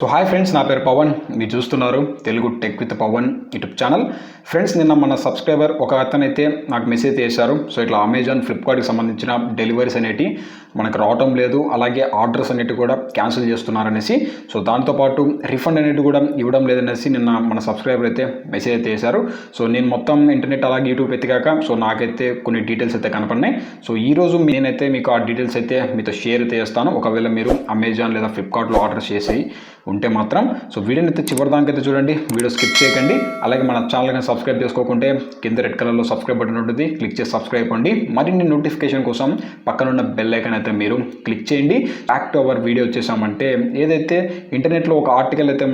So hi friends, నా పేరు పవన్. మీరు చూస్తున్నారు Telugu tech with Pavan YouTube channel. Friends, నిన్న మన సబ్స్క్రైబర్ ఒక అతనైతే నాకు మెసేజ్ చేశారు. సో ఇట్లా అమెజాన్, ఫ్లిప్కార్ట్కి సంబంధించిన డెలివరీస్ అనేవి మనకు రావటం లేదు, అలాగే ఆర్డర్స్ అనేవి కూడా క్యాన్సిల్ చేస్తున్నారనేసి, సో దాంతోపాటు రిఫండ్ అనేది కూడా ఇవ్వడం లేదనేసి నిన్న మన సబ్స్క్రైబర్ అయితే మెసేజ్ అయితే చేశారు. సో నేను మొత్తం ఇంటర్నెట్ అలాగే యూట్యూబ్ ఎత్తికాక సో నాకైతే కొన్ని డీటెయిల్స్ అయితే కనపడినాయి. సో ఈరోజు నేనైతే మీకు ఆ డీటెయిల్స్ అయితే మీతో షేర్ అయితే చేస్తాను. ఒకవేళ మీరు అమెజాన్ లేదా ఫ్లిప్కార్ట్లో ఆర్డర్ చేసి ఉంటే మాత్రం సో వీడియోని అయితే చివరి దాకా అయితే చూడండి, వీడియో స్కిప్ చేయకండి. అలాగే మన ఛానల్ని సబ్స్క్రైబ్ చేసుకోకుంటే కింద రెడ్ కలర్లో సబ్స్క్రైబ్ బటన్ ఉంటుంది, క్లిక్ చేసి సబ్స్క్రైబ్ అండి. మరిన్ని నోటిఫికేషన్ కోసం పక్కనున్న బెల్ ఐకాన్ అయితే మీరు క్లిక్ చేయండి. బ్యాక్ టు అవర్ వీడియో వచ్చేసామంటే, ఏదైతే ఇంటర్నెట్లో ఒక ఆర్టికల్ అయితే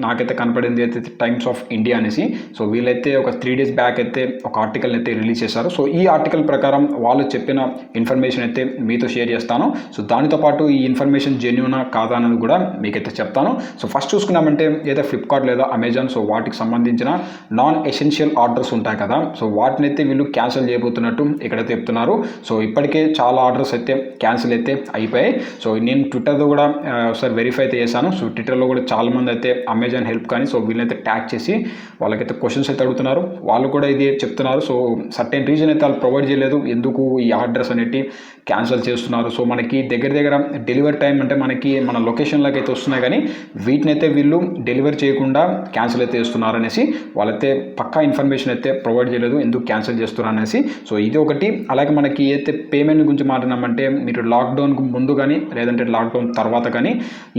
నాకైతే కనపడింది, అయితే టైమ్స్ ఆఫ్ ఇండియా అనేసి. సో వీళ్ళైతే ఒక 3 days బ్యాక్ అయితే ఒక ఆర్టికల్ అయితే రిలీజ్ చేశారు. సో ఈ ఆర్టికల్ ప్రకారం వాళ్ళు చెప్పిన ఇన్ఫర్మేషన్ అయితే మీతో షేర్ చేస్తాను. సో దానితో పాటు ఈ ఇన్ఫర్మేషన్ జెన్యూనా కాదా అనేది కూడా మీకైతే చెప్తాను. సో ఫస్ట్ చూసుకున్నామంటే, ఏదైతే ఫ్లిప్కార్ట్ లేదా అమెజాన్, సో వాటికి సంబంధించిన నాన్ ఎసెన్షియల్ ఆర్డర్స్ ఉంటాయి కదా, సో వాటిని అయితే వీళ్ళు క్యాన్సిల్ చేయబోతున్నట్టు ఇక్కడైతే చెప్తున్నారు. సో ఇప్పటికే చాలా ఆర్డర్స్ అయితే క్యాన్సిల్ అయితే అయిపోయాయి. సో నేను ట్విట్టర్లో కూడా ఒకసారి వెరిఫై అయితే చేశాను. సో ట్విట్టర్లో కూడా చాలామంది అయితే అమెజాన్ హెల్ప్ కానీ సో వీళ్ళైతే ట్యాగ్ చేసి వాళ్ళకైతే క్వశ్చన్స్ అయితే అడుగుతున్నారు. వాళ్ళు కూడా ఇది చెప్తున్నారు. సో సర్టెన్ రీజన్ అయితే వాళ్ళు ప్రొవైడ్ చేయలేదు, ఎందుకు ఈ ఆర్డర్స్ అనేవి క్యాన్సిల్ చేస్తున్నారు. సో మనకి దగ్గర డెలివరీ టైం అంటే మనకి మన లొకేషన్లోకి అయితే వస్తున్నాయి, కానీ వీటిని అయితే వీళ్ళు డెలివరీ చేయకుండా క్యాన్సిల్ అయితే చేస్తున్నారు అనేసి వాళ్ళైతే పక్కా ఇన్ఫర్మేషన్ అయితే ప్రొవైడ్ చేయలేదు, ఎందుకు క్యాన్సిల్ చేస్తున్నారు అనేసి. సో ఇది ఒకటి. అలాగే మనకి ఏదైతే పేమెంట్ గురించి మాట్లాడినామంటే, మీరు లాక్డౌన్కు ముందు కానీ లేదంటే లాక్డౌన్ తర్వాత కానీ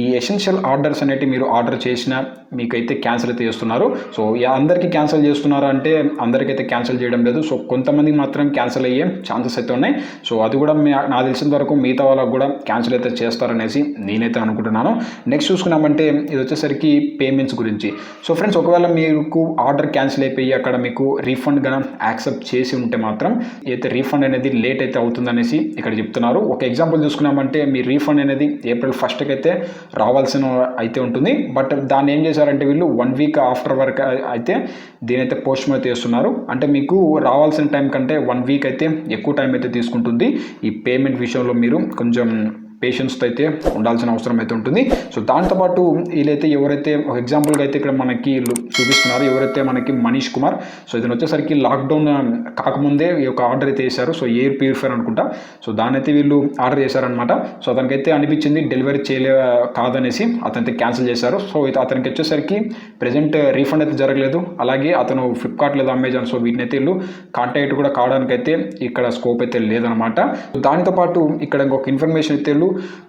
ఈ ఎసెన్షియల్ ఆర్డర్స్ అనేవి మీరు ఆర్డర్ చేసినా మీకైతే క్యాన్సిల్ అయితే చేస్తున్నారు. సో అందరికీ క్యాన్సిల్ చేస్తున్నారు అంటే అందరికైతే క్యాన్సిల్ చేయడం లేదు. సో కొంతమంది మాత్రం క్యాన్సిల్ అయ్యే ఛాన్సెస్ అయితే ఉన్నాయి. సో అది కూడా నాకు తెలిసిన వరకు మిగతా వాళ్ళకు కూడా క్యాన్సిల్ అయితే చేస్తారనేసి నేనైతే అనుకుంటున్నాను. నెక్స్ట్ చూసుకున్నామంటే, ఇది వచ్చేసరికి పేమెంట్స్ గురించి. సో ఫ్రెండ్స్, ఒకవేళ మీకు ఆర్డర్ క్యాన్సిల్ అయిపోయి అక్కడ మీకు రీఫండ్ కనుక యాక్సెప్ట్ చేసి ఉంటే మాత్రం అయితే రీఫండ్ అనేది లేట్ అయితే అవుతుందనేసి ఇక్కడ చెప్తున్నారు. ఒక ఎగ్జాంపుల్ చూసుకున్నామంటే, మీ రీఫండ్ అనేది April 1st అయితే రావాల్సిన అయితే ఉంటుంది. బట్ దాన్ని ఏం చేశారంటే వీళ్ళు 1 week ఆఫ్టర్ వరకు అయితే దీనైతే పోస్ట్ అయితే చేస్తున్నారు. అంటే మీకు రావాల్సిన టైం కంటే 1 week అయితే ఎక్కువ టైం అయితే తీసుకుంటుంది. ఈ పేమెంట్ విషయంలో మీరు కొంచెం పేషెన్స్తో అయితే ఉండాల్సిన అవసరం అయితే ఉంటుంది. సో దాంతోపాటు వీళ్ళైతే ఎవరైతే ఒక ఎగ్జాంపుల్గా అయితే ఇక్కడ మనకి చూపిస్తున్నారు, ఎవరైతే మనకి మనీష్ కుమార్. సో ఇతను వచ్చేసరికి లాక్డౌన్ కాకముందే ఈ యొక్క ఆర్డర్ అయితే చేశారు. సో ఎయిర్ ప్యూరిఫైర్ అనుకుంటా. సో దాన్ని అయితే వీళ్ళు ఆర్డర్ చేశారనమాట. సో అతనికైతే అనిపించింది డెలివరీ కాదనేసి అతనైతే క్యాన్సిల్ చేశారు. సో అతనికి వచ్చేసరికి ప్రజెంట్ రీఫండ్ అయితే జరగలేదు. అలాగే అతను ఫ్లిప్కార్ట్ లేదా అమెజాన్ సో వీటిని అయితే వీళ్ళు కాంటాక్ట్ కూడా కావడానికైతే ఇక్కడ స్కోప్ అయితే లేదనమాట. దానితో పాటు ఇక్కడ ఇంకొక ఇన్ఫర్మేషన్ అయితే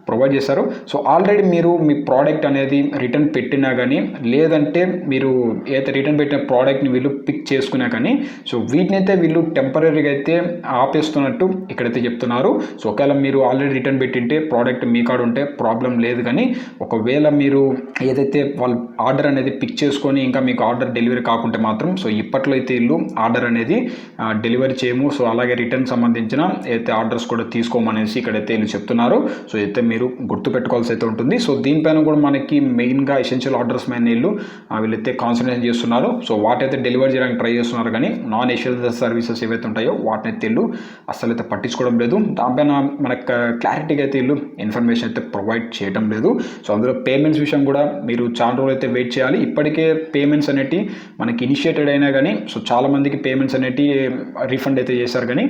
ప్రొవైడ్ చేశారు. సో ఆల్రెడీ మీరు మీ ప్రోడక్ట్ అనేది రిటర్న్ పెట్టినా కానీ, లేదంటే మీరు ఏదైతే రిటర్న్ పెట్టిన ప్రోడక్ట్ని వీళ్ళు పిక్ చేసుకున్నా కానీ, సో వీటిని అయితే వీళ్ళు టెంపరీగా అయితే ఆపేస్తున్నట్టు ఇక్కడైతే చెప్తున్నారు. సో ఒకవేళ మీరు ఆల్రెడీ రిటర్న్ పెట్టింటే ప్రోడక్ట్ మీ కాడ ఉంటే ప్రాబ్లం లేదు, కానీ ఒకవేళ మీరు ఏదైతే వాళ్ళు ఆర్డర్ అనేది పిక్ చేసుకొని ఇంకా మీకు ఆర్డర్ డెలివరీ కాకుంటే మాత్రం సో ఇప్పట్లో అయితే వీళ్ళు ఆర్డర్ అనేది డెలివరీ చేయము. సో అలాగే రిటర్న్ సంబంధించిన ఏదైతే ఆర్డర్స్ కూడా తీసుకోమనేసి ఇక్కడైతే వీళ్ళు చెప్తున్నారు. సో అయితే మీరు గుర్తు పెట్టుకోవాల్సి అయితే ఉంటుంది. సో దీనిపైన కూడా మనకి మెయిన్గా ఎసెన్షియల్ ఆర్డర్స్ మీద వీళ్ళైతే కాన్సన్ట్రేట్ చేస్తున్నారు. సో వాటైతే డెలివరీ చేయడానికి ట్రై చేస్తున్నారు, కానీ నాన్ ఎసెన్షియల్ సర్వీసెస్ ఏవైతే ఉంటాయో వాటిని అయితే వీళ్ళు అసలు అయితే పట్టించుకోవడం లేదు. దానిపైన మనకు క్లారిటీగా అయితే వీళ్ళు ఇన్ఫర్మేషన్ అయితే ప్రొవైడ్ చేయడం లేదు. సో అందులో పేమెంట్స్ విషయం కూడా మీరు చాలా రోజులు అయితే వెయిట్ చేయాలి. ఇప్పటికే పేమెంట్స్ అనేవి మనకి ఇనిషియేటెడ్ అయినా కానీ సో చాలామందికి పేమెంట్స్ అనేవి రీఫండ్ అయితే చేశారు, కానీ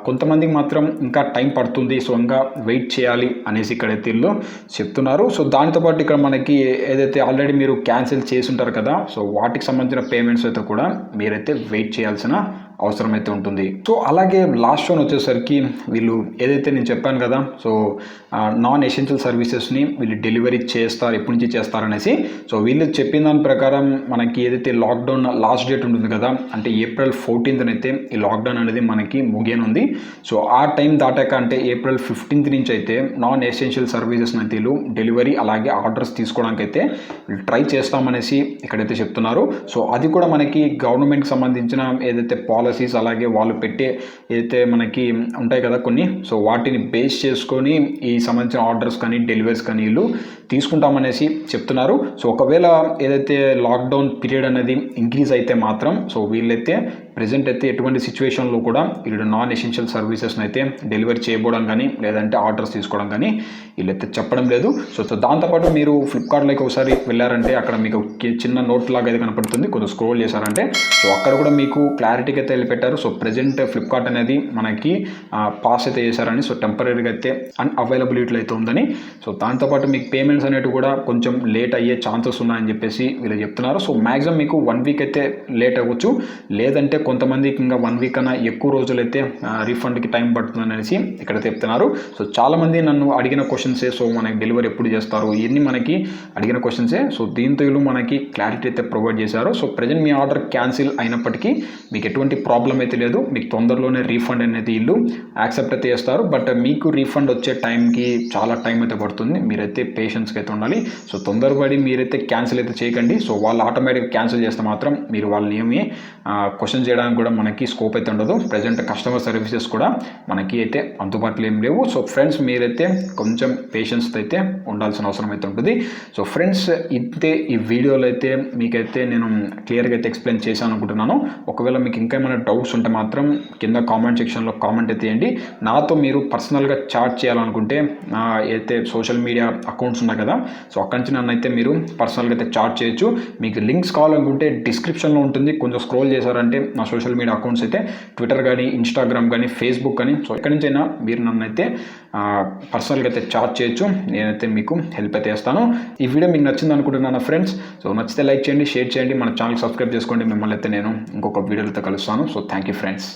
కొంతమందికి మాత్రం ఇంకా టైం పడుతుంది. సో ఇంకా వెయిట్ చేయాలి అనేసి ఇక్కడైతే వీళ్ళు చెప్తున్నారు. సో దానితోపాటు ఇక్కడ మనకి ఏదైతే ఆల్రెడీ మీరు క్యాన్సిల్ చేసి ఉంటారు కదా, సో వాటికి సంబంధించిన పేమెంట్స్ అయితే కూడా మీరైతే వెయిట్ చేయాల్సిన అవసరం అయితే ఉంటుంది. సో అలాగే లాస్ట్ వన్ వచ్చేసరికి వీళ్ళు ఏదైతే నేను చెప్పాను కదా, సో నాన్ ఎసెన్షియల్ సర్వీసెస్ని వీళ్ళు డెలివరీ చేస్తారు, ఎప్పటి నుంచి చేస్తారనేసి. సో వీళ్ళు చెప్పిన దాని ప్రకారం మనకి ఏదైతే లాక్డౌన్ లాస్ట్ డేట్ ఉంటుంది కదా, అంటే April 14th అయితే ఈ లాక్డౌన్ అనేది మనకి ముగియనుంది. సో ఆ టైం దాటాక అంటే April 15th నుంచి అయితే నాన్ ఎసెన్షియల్ సర్వీసెస్ అయితే వీళ్ళు డెలివరీ అలాగే ఆర్డర్స్ తీసుకోవడానికి అయితే ట్రై చేస్తామనేసి ఇక్కడైతే చెప్తున్నారు. సో అది కూడా మనకి గవర్నమెంట్కి సంబంధించిన ఏదైతే పాలసీస్ అలాగే వాళ్ళు పెట్టే ఏదైతే మనకి ఉంటాయి కదా కొన్ని, సో వాటిని బేస్ చేసుకొని ఈ సంబంధించిన ఆర్డర్స్ కానీ డెలివరీస్ కానీ వీళ్ళు తీసుకుంటామనేసి చెప్తున్నారు. సో ఒకవేళ ఏదైతే లాక్డౌన్ పీరియడ్ అనేది ఇంక్రీజ్ అయితే మాత్రం సో వీళ్ళైతే ప్రెజెంట్ అయితే ఎటువంటి సిచ్యువేషన్లో కూడా వీళ్ళు నాన్ ఎసెన్షియల్ సర్వీసెస్ని అయితే డెలివరీ చేయబోవడం కానీ లేదంటే ఆర్డర్స్ తీసుకోవడం కానీ వీళ్ళైతే చెప్పడం లేదు. సో దాంతోపాటు మీరు ఫ్లిప్కార్ట్లోకి ఒకసారి వెళ్ళారంటే అక్కడ మీకు చిన్న నోట్ లాగా అయితే కనపడుతుంది, కొంచెం స్క్రోల్ చేశారంటే సో అక్కడ కూడా మీకు క్లారిటీగా అయితే పెట్టారు. సో ప్రెజెంట్ ఫ్లిప్కార్ట్ అనేది మనకి పాస్ అయితే చేశారని, సో టెంపరీగా అయితే అన్అవైలబిలిటీలో అయితే ఉందని. సో దాంతోపాటు మీకు పేమెంట్స్ అనేవి కూడా కొంచెం లేట్ అయ్యే ఛాన్సెస్ ఉన్నాయని చెప్పేసి వీళ్ళు చెప్తున్నారు. సో మ్యాక్సిమం మీకు 1 వీక్ అయితే లేట్ అవ్వచ్చు, లేదంటే కొంతమందికి ఇంకా 1 వీక్ కన్నా ఎక్కువ రోజులు అయితే రీఫండ్కి టైం పడుతుంది అనేసి ఇక్కడ చెప్తున్నారు. సో చాలామంది నన్ను అడిగిన క్వశ్చన్సే, సో మనకి డెలివరీ ఎప్పుడు చేస్తారు ఇవన్నీ మనకి అడిగిన క్వశ్చన్సే. సో దీంతో వీళ్ళు మనకి క్లారిటీ అయితే ప్రొవైడ్ చేశారు. సో ప్రజెంట్ మీ ఆర్డర్ క్యాన్సిల్ అయినప్పటికీ మీకు ఎటువంటి ప్రాబ్లం అయితే లేదు, మీకు తొందరలోనే రీఫండ్ అనేది వీళ్ళు యాక్సెప్ట్ అయితే చేస్తారు. బట్ మీకు రీఫండ్ వచ్చే టైంకి చాలా టైం అయితే పడుతుంది, మీరైతే పేషెన్స్కి అయితే ఉండాలి. సో తొందరపడి మీరైతే క్యాన్సిల్ అయితే చేయకండి. సో వాళ్ళు ఆటోమేటిక్గా క్యాన్సిల్ చేస్తే మాత్రం మీరు వాళ్ళని ఏమి క్వశ్చన్ చేయడానికి కూడా మనకి స్కోప్ అయితే ఉండదు. ప్రజెంట్ కస్టమర్ సర్వీసెస్ కూడా మనకి అయితే అందుబాటులో ఏం లేవు. సో ఫ్రెండ్స్ మీరైతే కొంచెం పేషెన్స్తో అయితే ఉండాల్సిన అవసరం అయితే ఉంటుంది. సో ఫ్రెండ్స్ ఇంతే ఈ వీడియోలో అయితే మీకైతే నేను క్లియర్గా అయితే ఎక్స్ప్లెయిన్ చేశాను అనుకుంటున్నాను. ఒకవేళ మీకు ఇంకా ఏమైనా డౌట్స్ ఉంటే మాత్రం కింద కామెంట్ సెక్షన్లో కామెంట్ అయితే చేయండి. నాతో మీరు పర్సనల్గా చాట్ చేయాలనుకుంటే నా అయితే సోషల్ మీడియా అకౌంట్స్ ఉన్నాయి కదా, సో అక్కడి నుంచి నన్ను అయితే మీరు పర్సనల్గా అయితే చాట్ చేయొచ్చు. మీకు లింక్స్ కావాలనుకుంటే డిస్క్రిప్షన్లో ఉంటుంది, కొంచెం స్క్రోల్ చేశారంటే నా సోషల్ మీడియా అకౌంట్స్ అయితే ట్విట్టర్ కానీ ఇన్స్టాగ్రామ్ కానీ ఫేస్బుక్ కానీ, సో ఎక్కడి నుంచైనా మీరు నన్ను అయితే పర్సనల్గా అయితే చాట్ చేయొచ్చు, నేనైతే మీకు హెల్ప్ అయితే చేస్తాను. ఈ వీడియో మీకు నచ్చింది అనుకుంటున్నాను ఫ్రెండ్స్. సో నచ్చితే లైక్ చేయండి, షేర్ చేయండి, మన ఛానల్ సబ్స్క్రైబ్ చేసుకోండి. మిమ్మల్ని అయితే నేను ఇంకొక వీడియోతో కలుస్తాను. So thank you friends.